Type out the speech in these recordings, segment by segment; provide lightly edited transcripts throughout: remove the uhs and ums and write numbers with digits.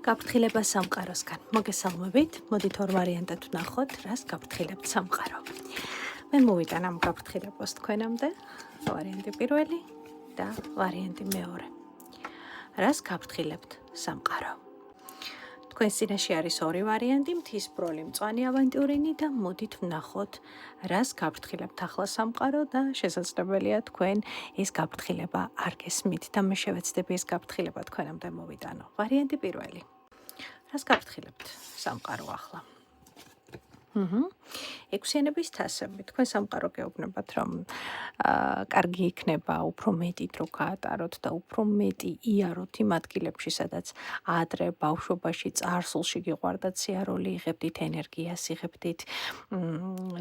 გაფრთხილება სამყაროსგან. მოგესალმებით, მოდით ორ ვარიანტად ვნახოთ, რას გაფრთხილებთ სამყარო. მე მოვიტან ამ გაფრთხილებას თქვენამდე, ვარიანტი პირველი და ვარიანტი მეორე. რას გაფრთხილებთ სამყარო. თქვენ წინაშე არის ორი ვარიანტი, მთის ბროლი, მწვანე ავანტიურინი და მოდით ვნახოთ, რას გაფრთხილებთ ახლა სამყარო და შესაძლებელია თქვენ ეს გაფრთხილება არ გესმით და მე შევეცდები ეს გაფრთხილება თქვენამდე მოვიტანო. ვარიანტი პირველი. რას გაფრთხილებთ სამყარო ახლა? ექვსიანების თასები. თქვენ სამყარო გეუბნებათ, რომ კარგი იქნება უფრო მეტი დრო გაატაროთ და უფრო მეტი იაროთ იმ ადგილებში, სადაც ადრე ბავშვობაში, წარსულში გიყვარდათ სიარული, იღებდით ენერგიას, იღებდით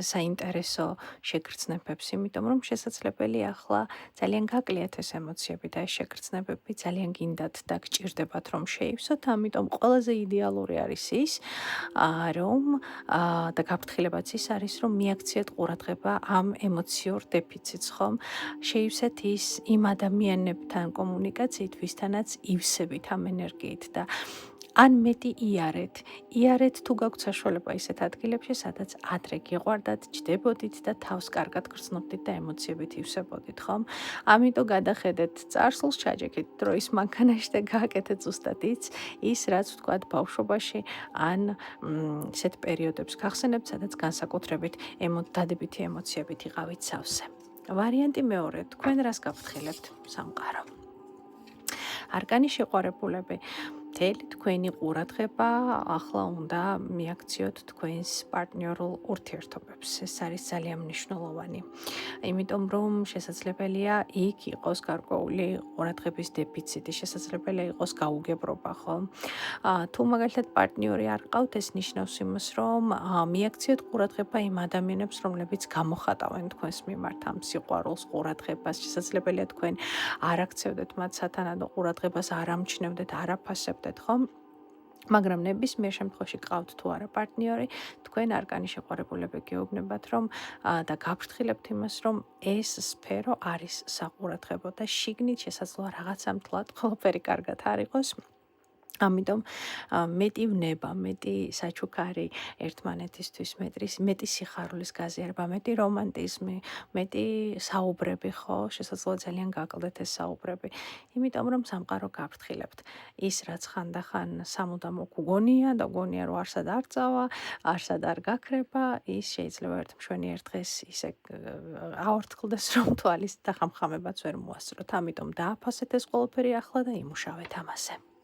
საინტერესო შეგრძნებებს, იმიტომ რომ შესაძლებელია ახლა ძალიან გაკლიათ ეს ემოციები და ეს შეგრძნებები ძალიან გინდათ და გჭირდებათ რომ შეივსოთ, ამიტომ ყველაზე იდეალური არის ის, რომ და გაფრთხილებაც ის არის, რომ მიაქციეთ ყურადღება ამ ემოციურ დეფიციტს, ხომ? შეივსეთ ის იმ ადამიანებთან კომუნიკაციით, ვისთანაც ივსებით ამ ენერგიით და ან მეტი იარეთ თუ გაქვთ საშუალება ისეთ ადგილებში, სადაც ადრე გიყვარდათ, ჯდებოდით და თავს კარგად გრძნობდით და ემოციებით ივსებოდით, ხომ? ამიტომ გადახედეთ წარსულს, ჩაჯექით დროის მანქანაში და გააკეთეთ ზუსტად ის, რაც ვთქვათ ბავშვობაში, ან ისეთ პერიოდებს გახსენებთ, სადაც განსაკუთრებით დადებითი ემოციებით იყავით სავსე. ვარიანტი მეორე, თქვენ რას გაფრთხილებთ სამყარო. არკანი შეყვარებულები. მთელი თქვენი ყურადღება ახლა უნდა მიაქციოთ თქვენს პარტნიორულ ურთიერთობებს. ეს არის ძალიან მნიშვნელოვანი. იმიტომ რომ შესაძლებელია იქ იყოს გარკვეული ყურადღების დეფიციტი, შესაძლებელია იყოს გაუგებრობა, ხო? თუ მაგალითად პარტნიორი არ ყავთ, ეს ნიშნავს იმას, რომ მიაქციოთ ყურადღება იმ ადამიანებს, რომლებიც გამოხატავენ თქვენს მიმართ ამ სიყვარულს, ყურადღებას. შესაძლებელია თქვენ არ აქცევდეთ მათ სათანადო ყურადღებას, არ ამჩნევდეთ, არ აფასებდეთ, ხომ? მაგრამ ნებისმიერ შემთხვევაში ყავთ თუ არა პარტნიორი, თქვენ არკანი შეყვარებულები გეუბნებათ, რომ და გაფრთხილებთ იმას, რომ ეს სფერო არის საყურადღებო და შიგნით შესაძლოა რაღაცა მთლად ყველაფერი კარგად არ იყოს. ამიტომ მეტი ვნება, მეტი საჩუქარი ერთმანეთისთვის, მეტი სიხარულის გაზიარება, მეტი რომანტიზმი, მეტი საუბრები, ხო? შესაძლოა ძალიან გაკლდეთ ეს საუბრები. იმიტომ რომ სამყარო გაფრთხილებთ. ის რაც ხანდახან სამუდამო გგონია და გგონია რომ არსად არ წავა, არსად არ გაქრება, ის შეიძლება ერთ მშვენიერ დღეს ისე აორთქლდეს, რომ თვალის დახამხამებაც ვერ მოასწროთ. ამიტომ დააფასეთ ეს ყველაფერი ახლა და იმუშავეთ ამაზე.